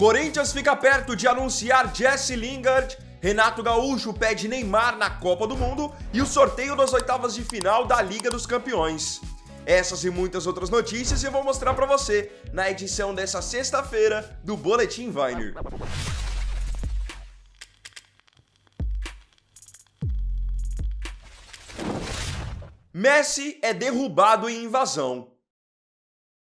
Corinthians fica perto de anunciar Jesse Lingard, Renato Gaúcho pede Neymar na Copa do Mundo e o sorteio das oitavas de final da Liga dos Campeões. Essas e muitas outras notícias eu vou mostrar pra você na edição dessa sexta-feira do Boletim Weiner. Messi é derrubado em invasão.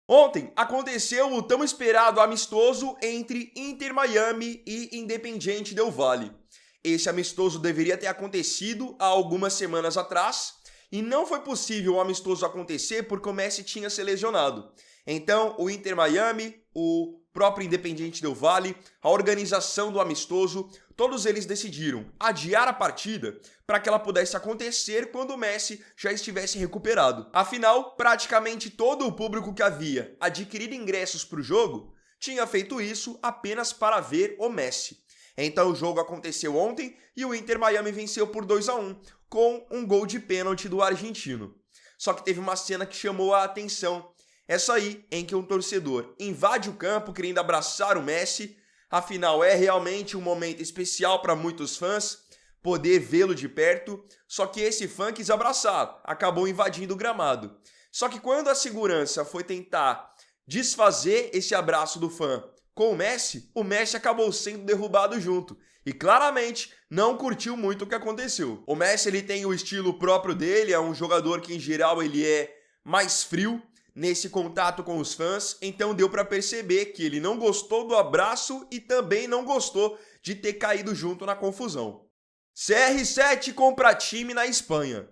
Ontem aconteceu o tão esperado amistoso entre Inter Miami e Independiente Del Valle. Esse amistoso deveria ter acontecido há algumas semanas atrás e não foi possível o amistoso acontecer porque o Messi tinha se lesionado. Então o Inter Miami, o próprio Independiente Del Valle, a organização do amistoso, todos eles decidiram adiar a partida para que ela pudesse acontecer quando o Messi já estivesse recuperado. Afinal, praticamente todo o público que havia adquirido ingressos para o jogo tinha feito isso apenas para ver o Messi. Então o jogo aconteceu ontem e o Inter Miami venceu por 2-1 com um gol de pênalti do argentino. Só que teve uma cena que chamou a atenção. Essa aí em que um torcedor invade o campo querendo abraçar o Messi. Afinal, é realmente um momento especial para muitos fãs poder vê-lo de perto, só que esse fã quis abraçar, acabou invadindo o gramado. Só que quando a segurança foi tentar desfazer esse abraço do fã com o Messi acabou sendo derrubado junto. E claramente não curtiu muito o que aconteceu. O Messi ele tem o estilo próprio dele, é um jogador que em geral ele é mais frio nesse contato com os fãs, então deu para perceber que ele não gostou do abraço e também não gostou de ter caído junto na confusão. CR7 compra time na Espanha.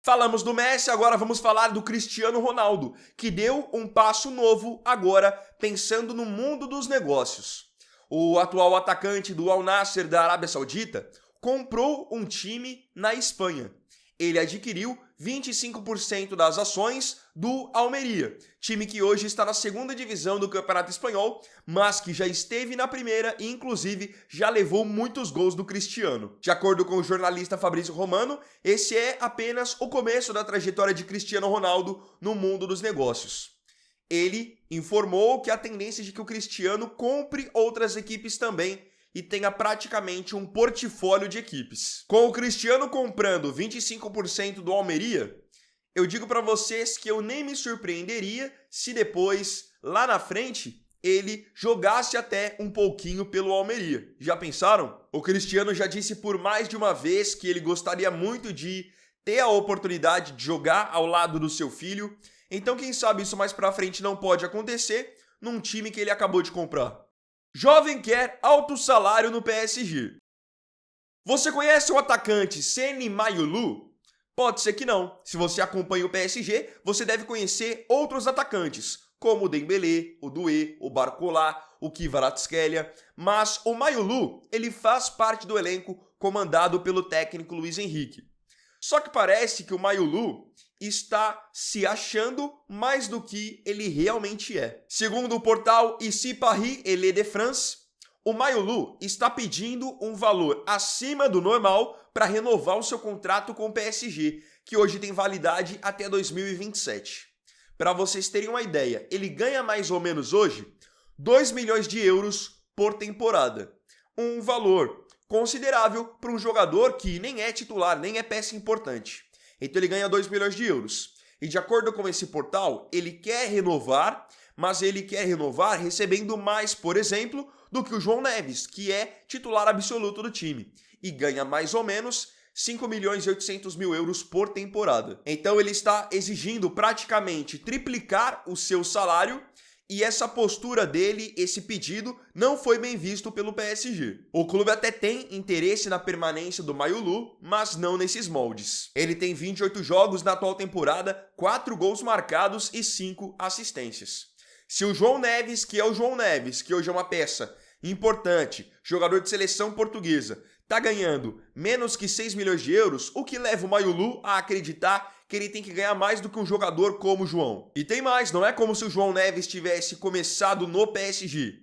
Falamos do Messi, agora vamos falar do Cristiano Ronaldo, que deu um passo novo agora pensando no mundo dos negócios. O atual atacante do Al Nassr da Arábia Saudita comprou um time na Espanha. Ele adquiriu 25% das ações do Almeria, time que hoje está na segunda divisão do Campeonato Espanhol, mas que já esteve na primeira e inclusive já levou muitos gols do Cristiano. De acordo com o jornalista Fabrício Romano, esse é apenas o começo da trajetória de Cristiano Ronaldo no mundo dos negócios. Ele informou que a tendência é de que o Cristiano compre outras equipes também e tenha praticamente um portfólio de equipes. Com o Cristiano comprando 25% do Almeria, eu digo para vocês que eu nem me surpreenderia se depois, lá na frente, ele jogasse até um pouquinho pelo Almeria. Já pensaram? O Cristiano já disse por mais de uma vez que ele gostaria muito de ter a oportunidade de jogar ao lado do seu filho. Então quem sabe isso mais pra frente não pode acontecer num time que ele acabou de comprar. Jovem quer alto salário no PSG. Você conhece o atacante Seny Mayulu? Pode ser que não. Se você acompanha o PSG, você deve conhecer outros atacantes, como o Dembélé, o Doué, o Barcola, o Kvaratskhelia. Mas o Mayulu, ele faz parte do elenco comandado pelo técnico Luiz Henrique. Só que parece que o Mayulu está se achando mais do que ele realmente é. Segundo o portal Ici Paris et de France, o Mayulu está pedindo um valor acima do normal para renovar o seu contrato com o PSG, que hoje tem validade até 2027. Para vocês terem uma ideia, ele ganha mais ou menos hoje 2 milhões de euros por temporada. Um valor considerável para um jogador que nem é titular, nem é peça importante. Então ele ganha 2 milhões de euros. E de acordo com esse portal, ele quer renovar, mas ele quer renovar recebendo mais, por exemplo, do que o João Neves, que é titular absoluto do time. E ganha mais ou menos 5 milhões e 800 mil euros por temporada. Então ele está exigindo praticamente triplicar o seu salário. E essa postura dele, esse pedido, não foi bem visto pelo PSG. O clube até tem interesse na permanência do Mayulu, mas não nesses moldes. Ele tem 28 jogos na atual temporada, 4 gols marcados e 5 assistências. Se o João Neves, que é o João Neves, que hoje é uma peça importante, jogador de seleção portuguesa, tá ganhando menos que 6 milhões de euros, o que leva o Mayulu a acreditar que ele tem que ganhar mais do que um jogador como o João. E tem mais, não é como se o João Neves tivesse começado no PSG.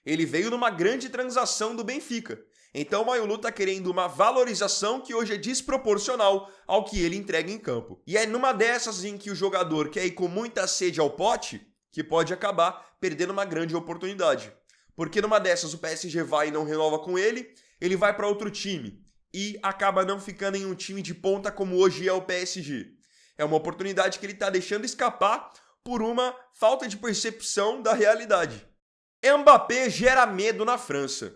Ele veio numa grande transação do Benfica. Então o Mayulu tá querendo uma valorização que hoje é desproporcional ao que ele entrega em campo. E é numa dessas em que o jogador quer ir com muita sede ao pote que pode acabar perdendo uma grande oportunidade. Porque numa dessas o PSG vai e não renova com ele vai para outro time e acaba não ficando em um time de ponta como hoje é o PSG. É uma oportunidade que ele está deixando escapar por uma falta de percepção da realidade. Mbappé gera medo na França.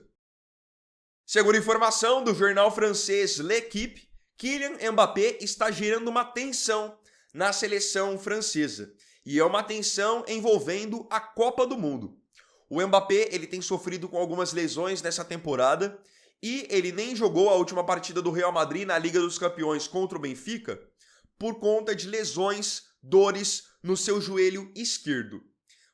Segundo informação do jornal francês L'Équipe, Kylian Mbappé está gerando uma tensão na seleção francesa. E é uma tensão envolvendo a Copa do Mundo. O Mbappé ele tem sofrido com algumas lesões nessa temporada e ele nem jogou a última partida do Real Madrid na Liga dos Campeões contra o Benfica por conta de lesões, dores no seu joelho esquerdo.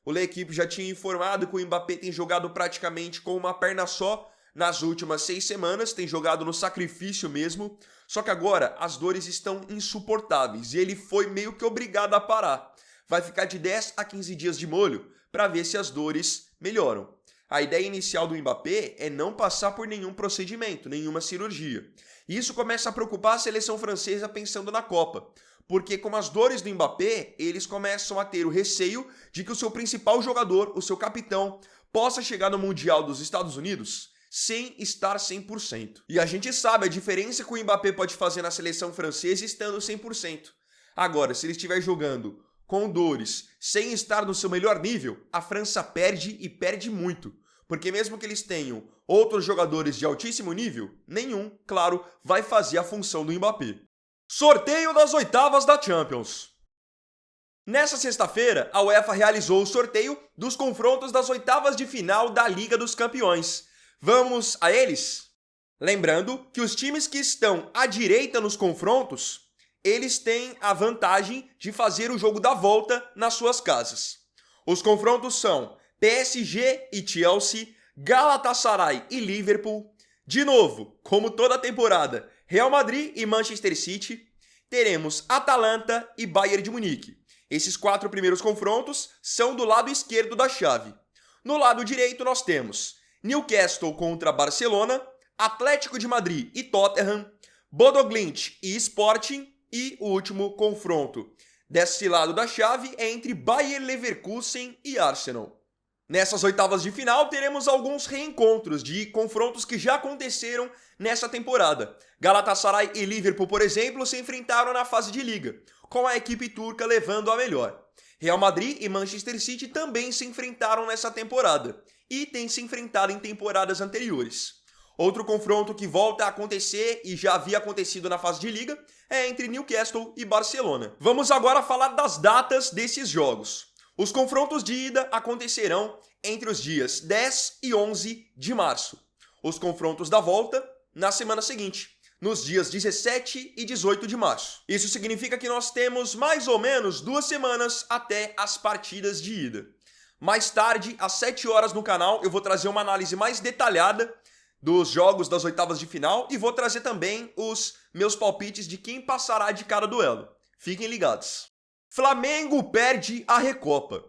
O L'Équipe já tinha informado que o Mbappé tem jogado praticamente com uma perna só nas últimas 6 semanas, tem jogado no sacrifício mesmo, só que agora as dores estão insuportáveis e ele foi meio que obrigado a parar. Vai ficar de 10 a 15 dias de molho para ver se as dores melhoram. A ideia inicial do Mbappé é não passar por nenhum procedimento, nenhuma cirurgia. E isso começa a preocupar a seleção francesa pensando na Copa, porque com as dores do Mbappé, eles começam a ter o receio de que o seu principal jogador, o seu capitão, possa chegar no Mundial dos Estados Unidos sem estar 100%. E a gente sabe a diferença que o Mbappé pode fazer na seleção francesa estando 100%. Agora, se ele estiver jogando com dores, sem estar no seu melhor nível, a França perde e perde muito. Porque mesmo que eles tenham outros jogadores de altíssimo nível, nenhum, claro, vai fazer a função do Mbappé. Sorteio das oitavas da Champions. Nessa sexta-feira, a UEFA realizou o sorteio dos confrontos das oitavas de final da Liga dos Campeões. Vamos a eles? Lembrando que os times que estão à direita nos confrontos, eles têm a vantagem de fazer o jogo da volta nas suas casas. Os confrontos são PSG e Chelsea, Galatasaray e Liverpool. De novo, como toda a temporada, Real Madrid e Manchester City. Teremos Atalanta e Bayern de Munique. Esses 4 primeiros confrontos são do lado esquerdo da chave. No lado direito nós temos Newcastle contra Barcelona, Atlético de Madrid e Tottenham, Bodo Glimt e Sporting e o último confronto desse lado da chave é entre Bayer Leverkusen e Arsenal. Nessas oitavas de final teremos alguns reencontros de confrontos que já aconteceram nessa temporada. Galatasaray e Liverpool, por exemplo, se enfrentaram na fase de liga, com a equipe turca levando a melhor. Real Madrid e Manchester City também se enfrentaram nessa temporada e têm se enfrentado em temporadas anteriores. Outro confronto que volta a acontecer e já havia acontecido na fase de liga é entre Newcastle e Barcelona. Vamos agora falar das datas desses jogos. Os confrontos de ida acontecerão entre os dias 10 e 11 de março. Os confrontos da volta na semana seguinte, nos dias 17 e 18 de março. Isso significa que nós temos mais ou menos 2 semanas até as partidas de ida. Mais tarde, às 7 horas no canal, eu vou trazer uma análise mais detalhada dos jogos das oitavas de final e vou trazer também os meus palpites de quem passará de cada duelo. Fiquem ligados. Flamengo perde a Recopa.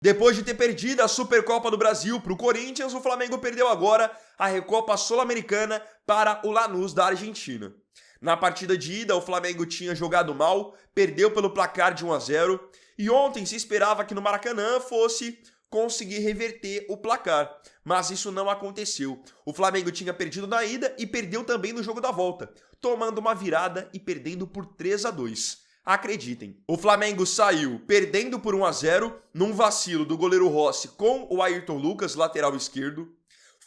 Depois de ter perdido a Supercopa do Brasil para o Corinthians, o Flamengo perdeu agora a Recopa Sul-Americana para o Lanús da Argentina. Na partida de ida, o Flamengo tinha jogado mal, perdeu pelo placar de 1-0 e ontem se esperava que no Maracanã fosse conseguir reverter o placar, mas isso não aconteceu. O Flamengo tinha perdido na ida e perdeu também no jogo da volta, tomando uma virada e perdendo por 3-2. Acreditem, o Flamengo saiu perdendo por 1-0 num vacilo do goleiro Rossi com o Ayrton Lucas, lateral esquerdo.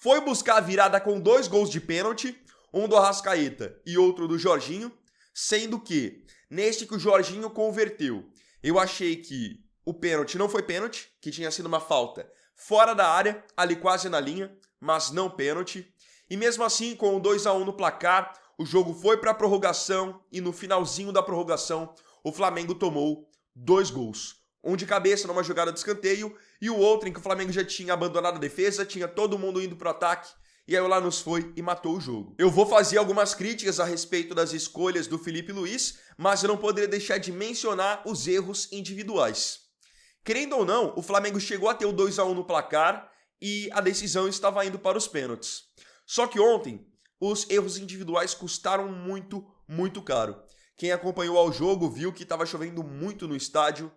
Foi buscar a virada com 2 gols de pênalti, um do Arrascaeta e outro do Jorginho, sendo que, neste que o Jorginho converteu, eu achei que o pênalti não foi pênalti, que tinha sido uma falta fora da área, ali quase na linha, mas não pênalti. E mesmo assim, com o 2-1 no placar, o jogo foi para a prorrogação e no finalzinho da prorrogação, o Flamengo tomou 2 gols. Um de cabeça numa jogada de escanteio e o outro em que o Flamengo já tinha abandonado a defesa, tinha todo mundo indo pro ataque e aí o Lanús foi e matou o jogo. Eu vou fazer algumas críticas a respeito das escolhas do Felipe Luiz, mas eu não poderia deixar de mencionar os erros individuais. Querendo ou não, o Flamengo chegou a ter o 2-1 no placar e a decisão estava indo para os pênaltis. Só que ontem, os erros individuais custaram muito caro. Quem acompanhou ao jogo viu que estava chovendo muito no estádio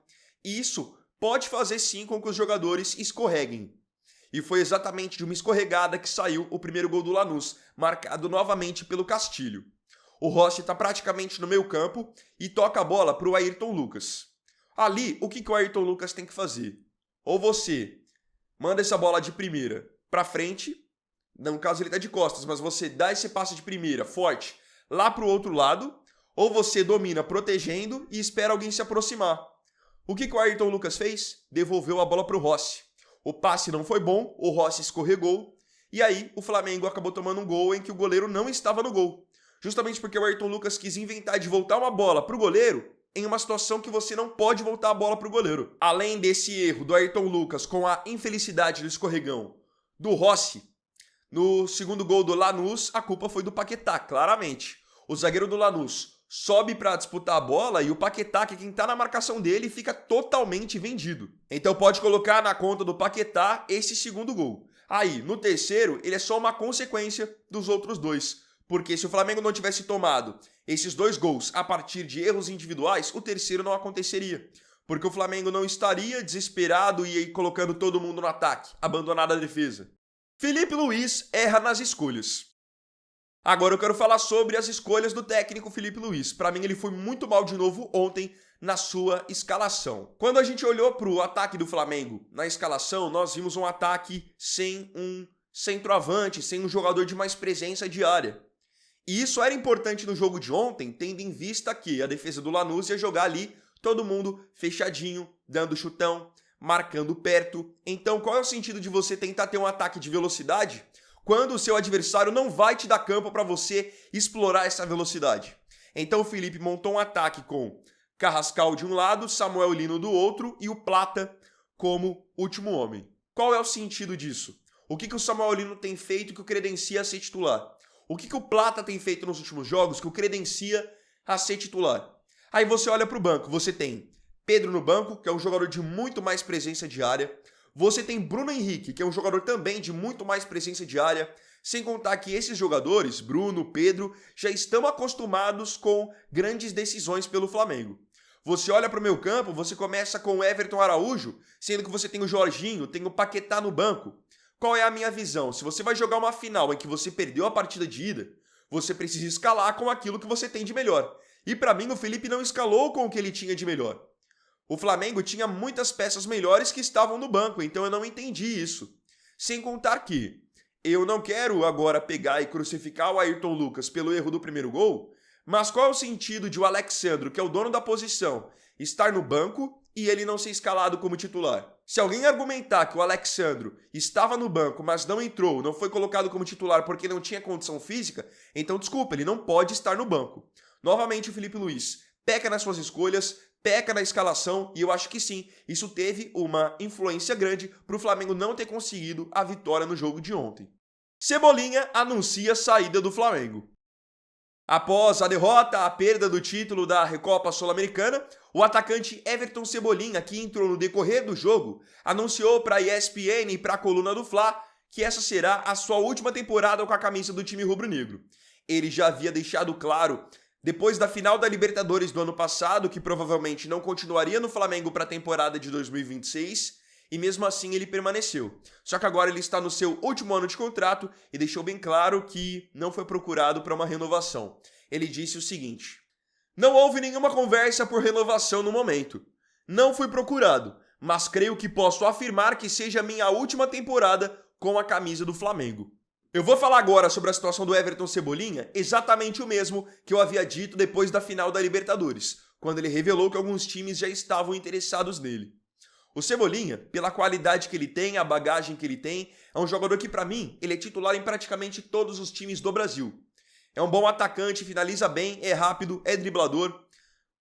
e isso pode fazer sim com que os jogadores escorreguem. E foi exatamente de uma escorregada que saiu o primeiro gol do Lanús, marcado novamente pelo Castilho. O Rossi está praticamente no meio campo e toca a bola para o Ayrton Lucas. Ali, o que o Ayrton Lucas tem que fazer? Ou você manda essa bola de primeira para frente, no caso ele está de costas, mas você dá esse passe de primeira forte lá para o outro lado, ou você domina protegendo e espera alguém se aproximar. O que o Ayrton Lucas fez? Devolveu a bola para o Rossi. O passe não foi bom, o Rossi escorregou, e aí o Flamengo acabou tomando um gol em que o goleiro não estava no gol. Justamente porque o Ayrton Lucas quis inventar de voltar uma bola para o goleiro em uma situação que você não pode voltar a bola para o goleiro. Além desse erro do Ayrton Lucas com a infelicidade do escorregão do Rossi, no segundo gol do Lanús, a culpa foi do Paquetá, claramente. O zagueiro do Lanús sobe para disputar a bola e o Paquetá, que é quem tá na marcação dele, fica totalmente vendido. Então pode colocar na conta do Paquetá esse segundo gol. Aí, no terceiro, ele é só uma consequência dos outros dois. Porque se o Flamengo não tivesse tomado esses dois gols a partir de erros individuais, o terceiro não aconteceria. Porque o Flamengo não estaria desesperado e colocando todo mundo no ataque, abandonado a defesa. Filipe Luís erra nas escolhas. Agora eu quero falar sobre as escolhas do técnico Filipe Luís. Para mim ele foi muito mal de novo ontem na sua escalação. Quando a gente olhou para o ataque do Flamengo na escalação, nós vimos um ataque sem um centroavante, sem um jogador de mais presença de área. E isso era importante no jogo de ontem, tendo em vista que a defesa do Lanús ia jogar ali todo mundo fechadinho, dando chutão, marcando perto. Então qual é o sentido de você tentar ter um ataque de velocidade quando o seu adversário não vai te dar campo para você explorar essa velocidade? Então o Felipe montou um ataque com Carrascal de um lado, Samuel Lino do outro e o Plata como último homem. Qual é o sentido disso? O que o Samuel Lino tem feito que o credencia a ser titular? O que o Plata tem feito nos últimos jogos que o credencia a ser titular? Aí você olha para o banco, você tem Pedro no banco, que é um jogador de muito mais presença de área. Você tem Bruno Henrique, que é um jogador também de muito mais presença de área. Sem contar que esses jogadores, Bruno, Pedro, já estão acostumados com grandes decisões pelo Flamengo. Você olha para o meio campo, você começa com o Everton Araújo, sendo que você tem o Jorginho, tem o Paquetá no banco. Qual é a minha visão? Se você vai jogar uma final em que você perdeu a partida de ida, você precisa escalar com aquilo que você tem de melhor. E para mim o Felipe não escalou com o que ele tinha de melhor. O Flamengo tinha muitas peças melhores que estavam no banco, então eu não entendi isso. Sem contar que eu não quero agora pegar e crucificar o Ayrton Lucas pelo erro do primeiro gol, mas qual é o sentido de o Alexandro, que é o dono da posição, estar no banco e ele não ser escalado como titular? Se alguém argumentar que o Alexandro estava no banco, mas não entrou, não foi colocado como titular porque não tinha condição física, então desculpa, ele não pode estar no banco. Novamente o Filipe Luís peca nas suas escolhas, peca na escalação e eu acho que sim, isso teve uma influência grande para o Flamengo não ter conseguido a vitória no jogo de ontem. Cebolinha anuncia a saída do Flamengo. Após a derrota, a perda do título da Recopa Sul-Americana, o atacante Everton Cebolinha, que entrou no decorrer do jogo, anunciou para a ESPN e para a coluna do Fla que essa será a sua última temporada com a camisa do time rubro-negro. Ele já havia deixado claro, depois da final da Libertadores do ano passado, que provavelmente não continuaria no Flamengo para a temporada de 2026, e mesmo assim ele permaneceu. Só que agora ele está no seu último ano de contrato e deixou bem claro que não foi procurado para uma renovação. Ele disse o seguinte: não houve nenhuma conversa por renovação no momento. Não fui procurado, mas creio que posso afirmar que seja a minha última temporada com a camisa do Flamengo. Eu vou falar agora sobre a situação do Everton Cebolinha, exatamente o mesmo que eu havia dito depois da final da Libertadores, quando ele revelou que alguns times já estavam interessados nele. O Cebolinha, pela qualidade que ele tem, a bagagem que ele tem, é um jogador que, para mim, ele é titular em praticamente todos os times do Brasil. É um bom atacante, finaliza bem, é rápido, é driblador.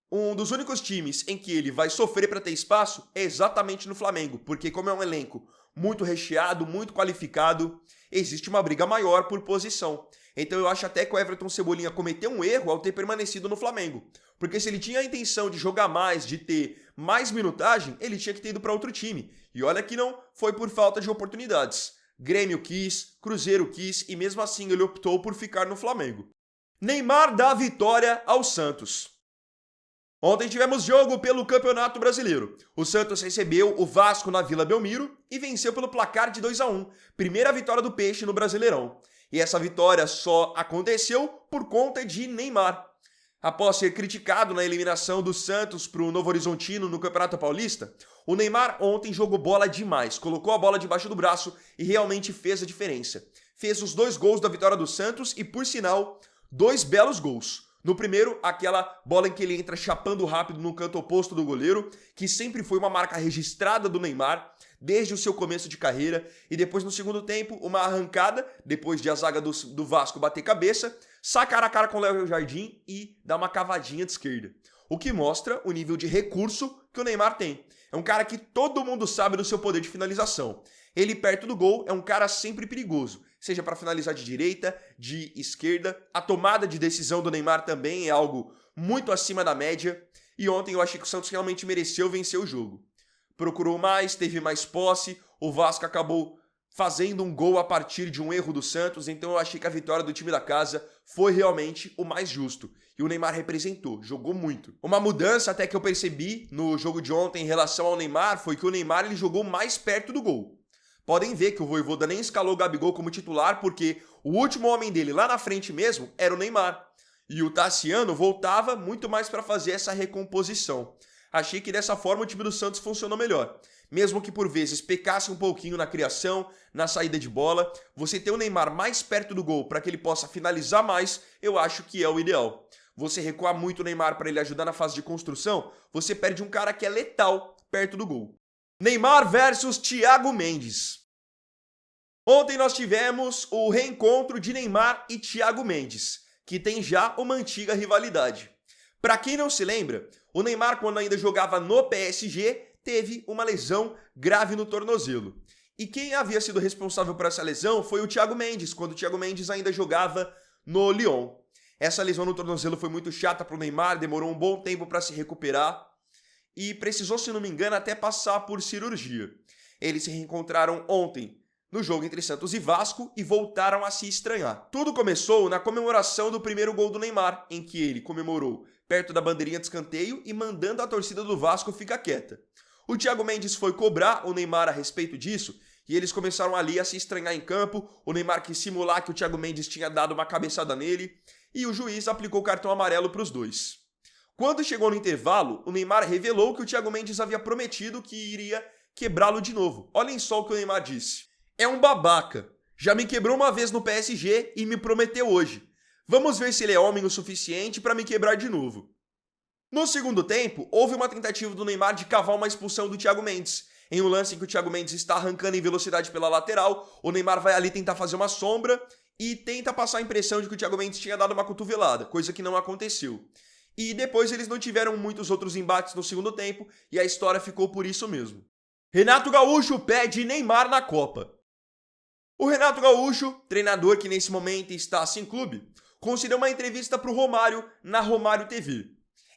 Um dos únicos times em que ele vai sofrer para ter espaço é exatamente no Flamengo, porque como é um elenco muito recheado, muito qualificado, existe uma briga maior por posição. Então eu acho até que o Everton Cebolinha cometeu um erro ao ter permanecido no Flamengo. Porque se ele tinha a intenção de jogar mais, de ter mais minutagem, ele tinha que ter ido para outro time. E olha que não foi por falta de oportunidades. Grêmio quis, Cruzeiro quis e mesmo assim ele optou por ficar no Flamengo. Neymar dá a vitória ao Santos. Ontem tivemos jogo pelo Campeonato Brasileiro. O Santos recebeu o Vasco na Vila Belmiro e venceu pelo placar de 2-1. Primeira vitória do Peixe no Brasileirão. E essa vitória só aconteceu por conta de Neymar. Após ser criticado na eliminação do Santos para o Novo Horizontino no Campeonato Paulista, o Neymar ontem jogou bola demais, colocou a bola debaixo do braço e realmente fez a diferença. Fez os 2 gols da vitória do Santos e, por sinal, 2 belos gols. No primeiro, aquela bola em que ele entra chapando rápido no canto oposto do goleiro, que sempre foi uma marca registrada do Neymar desde o seu começo de carreira. E depois, no segundo tempo, uma arrancada, depois de a zaga do Vasco bater cabeça, sacar a cara com o Léo Jardim e dar uma cavadinha de esquerda. O que mostra o nível de recurso que o Neymar tem. É um cara que todo mundo sabe do seu poder de finalização. Ele perto do gol é um cara sempre perigoso, seja para finalizar de direita, de esquerda. A tomada de decisão do Neymar também é algo muito acima da média. E ontem eu achei que o Santos realmente mereceu vencer o jogo. Procurou mais, teve mais posse, o Vasco acabou fazendo um gol a partir de um erro do Santos, então eu achei que a vitória do time da casa foi realmente o mais justo. E o Neymar representou, jogou muito. Uma mudança até que eu percebi no jogo de ontem em relação ao Neymar foi que o Neymar ele jogou mais perto do gol. Podem ver que o Vojvoda nem escalou o Gabigol como titular porque o último homem dele lá na frente mesmo era o Neymar. E o Tassiano voltava muito mais para fazer essa recomposição. Achei que dessa forma o time do Santos funcionou melhor. Mesmo que por vezes pecasse um pouquinho na criação, na saída de bola, você ter o Neymar mais perto do gol para que ele possa finalizar mais, eu acho que é o ideal. Você recuar muito o Neymar para ele ajudar na fase de construção, você perde um cara que é letal perto do gol. Neymar versus Thiago Mendes. Ontem nós tivemos o reencontro de Neymar e Thiago Mendes, que tem já uma antiga rivalidade. Para quem não se lembra, o Neymar, quando ainda jogava no PSG, teve uma lesão grave no tornozelo. E quem havia sido responsável por essa lesão foi o Thiago Mendes, quando o Thiago Mendes ainda jogava no Lyon. Essa lesão no tornozelo foi muito chata para o Neymar, demorou um bom tempo para se recuperar e precisou, se não me engano, até passar por cirurgia. Eles se reencontraram ontem no jogo entre Santos e Vasco e voltaram a se estranhar. Tudo começou na comemoração do primeiro gol do Neymar, em que ele comemorou perto da bandeirinha de escanteio e mandando a torcida do Vasco ficar quieta. O Thiago Mendes foi cobrar o Neymar a respeito disso e eles começaram ali a se estranhar em campo. O Neymar quis simular que o Thiago Mendes tinha dado uma cabeçada nele e o juiz aplicou cartão amarelo para os dois. Quando chegou no intervalo, o Neymar revelou que o Thiago Mendes havia prometido que iria quebrá-lo de novo. Olhem só o que o Neymar disse. É um babaca. Já me quebrou uma vez no PSG e me prometeu hoje. Vamos ver se ele é homem o suficiente para me quebrar de novo. No segundo tempo, houve uma tentativa do Neymar de cavar uma expulsão do Thiago Mendes. Em um lance em que o Thiago Mendes está arrancando em velocidade pela lateral, o Neymar vai ali tentar fazer uma sombra e tenta passar a impressão de que o Thiago Mendes tinha dado uma cotovelada, coisa que não aconteceu. E depois eles não tiveram muitos outros embates no segundo tempo e a história ficou por isso mesmo. Renato Gaúcho pede Neymar na Copa. O Renato Gaúcho, treinador que nesse momento está sem clube, concedeu uma entrevista para o Romário na Romário TV.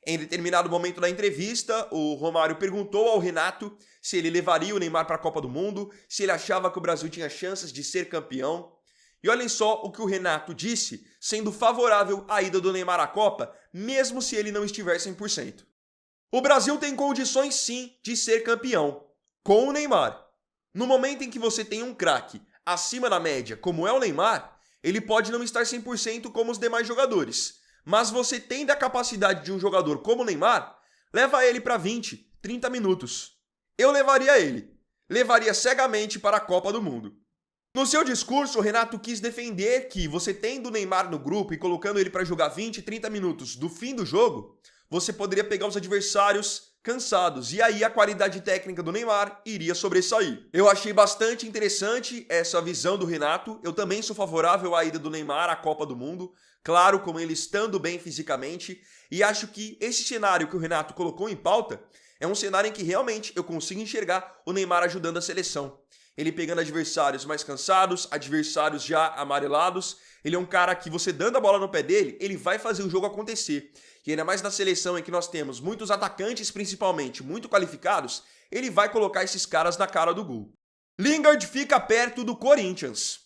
Em determinado momento da entrevista, o Romário perguntou ao Renato se ele levaria o Neymar para a Copa do Mundo, se ele achava que o Brasil tinha chances de ser campeão. E olhem só o que o Renato disse, sendo favorável à ida do Neymar à Copa, mesmo se ele não estiver 100%. O Brasil tem condições sim de ser campeão, com o Neymar. No momento em que você tem um craque acima da média, como é o Neymar, ele pode não estar 100% como os demais jogadores. Mas você tendo a capacidade de um jogador como o Neymar, leva ele para 20, 30 minutos. Eu levaria ele. Levaria cegamente para a Copa do Mundo. No seu discurso, o Renato quis defender que você tendo o Neymar no grupo e colocando ele para jogar 20, 30 minutos do fim do jogo, você poderia pegar os adversários cansados e aí a qualidade técnica do Neymar iria sobressair. Eu achei bastante interessante essa visão do Renato. Eu também sou favorável à ida do Neymar à Copa do Mundo, claro, como ele estando bem fisicamente, e acho que esse cenário que o Renato colocou em pauta é um cenário em que realmente eu consigo enxergar o Neymar ajudando a seleção. Ele pegando adversários mais cansados, adversários já amarelados. Ele é um cara que você dando a bola no pé dele, ele vai fazer o jogo acontecer. E ainda mais na seleção em que nós temos muitos atacantes, principalmente, muito qualificados, ele vai colocar esses caras na cara do gol. Lingard fica perto do Corinthians.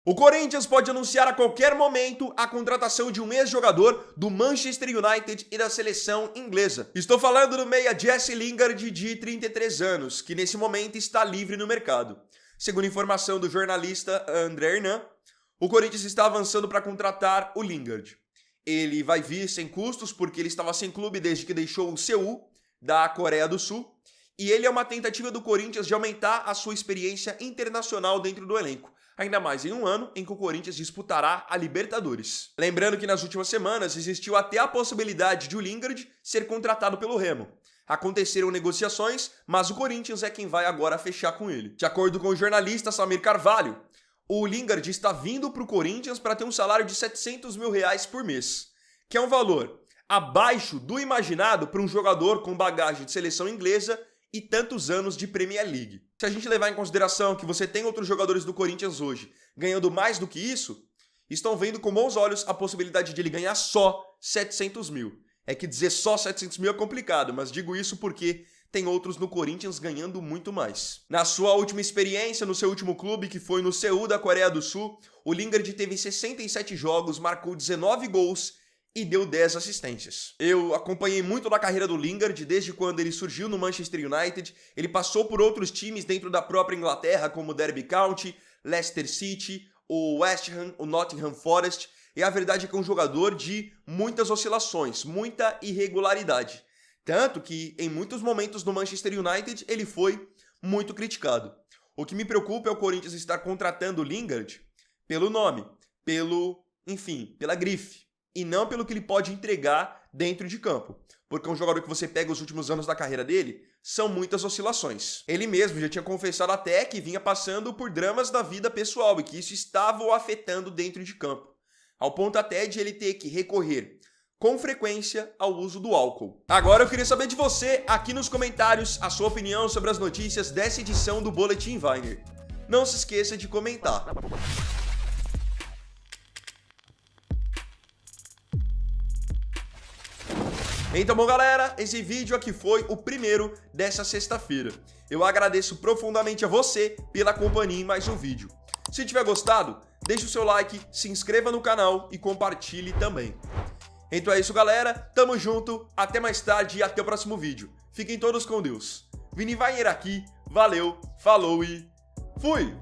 O Corinthians pode anunciar a qualquer momento a contratação de um ex-jogador do Manchester United e da seleção inglesa. Estou falando do meia Jesse Lingard, de 33 anos, que nesse momento está livre no mercado. Segundo informação do jornalista André Hernan, o Corinthians está avançando para contratar o Lingard. Ele vai vir sem custos porque ele estava sem clube desde que deixou o Seul, da Coreia do Sul, e ele é uma tentativa do Corinthians de aumentar a sua experiência internacional dentro do elenco. Ainda mais em um ano em que o Corinthians disputará a Libertadores. Lembrando que nas últimas semanas existiu até a possibilidade de o Lingard ser contratado pelo Remo. Aconteceram negociações, mas o Corinthians é quem vai agora fechar com ele. De acordo com o jornalista Samir Carvalho, o Lingard está vindo para o Corinthians para ter um salário de R$700 mil por mês, que é um valor abaixo do imaginado para um jogador com bagagem de seleção inglesa e tantos anos de Premier League. Se a gente levar em consideração que você tem outros jogadores do Corinthians hoje ganhando mais do que isso, estão vendo com bons olhos a possibilidade de ele ganhar só 700 mil. É que dizer só 700 mil é complicado, mas digo isso porque tem outros no Corinthians ganhando muito mais. Na sua última experiência, no seu último clube, que foi no Seul da Coreia do Sul, o Lingard teve 67 jogos, marcou 19 gols e deu 10 assistências. Eu acompanhei muito da carreira do Lingard desde quando ele surgiu no Manchester United. Ele passou por outros times dentro da própria Inglaterra, como o Derby County, Leicester City, o West Ham, o Nottingham Forest. E a verdade é que é um jogador de muitas oscilações, muita irregularidade. Tanto que, em muitos momentos no Manchester United, ele foi muito criticado. O que me preocupa é o Corinthians estar contratando o Lingard pelo nome, pela grife, e não pelo que ele pode entregar dentro de campo. Porque é um jogador que você pega os últimos anos da carreira dele, são muitas oscilações. Ele mesmo já tinha confessado até que vinha passando por dramas da vida pessoal e que isso estava o afetando dentro de campo, ao ponto até de ele ter que recorrer com frequência ao uso do álcool. Agora eu queria saber de você, aqui nos comentários, a sua opinião sobre as notícias dessa edição do Boletim Weiner. Não se esqueça de comentar. Então, bom, galera, esse vídeo aqui foi o primeiro dessa sexta-feira. Eu agradeço profundamente a você pela companhia em mais um vídeo. Se tiver gostado, deixe o seu like, se inscreva no canal e compartilhe também. Então é isso, galera. Tamo junto, até mais tarde e até o próximo vídeo. Fiquem todos com Deus. Vini Weiner aqui, valeu, falou e fui!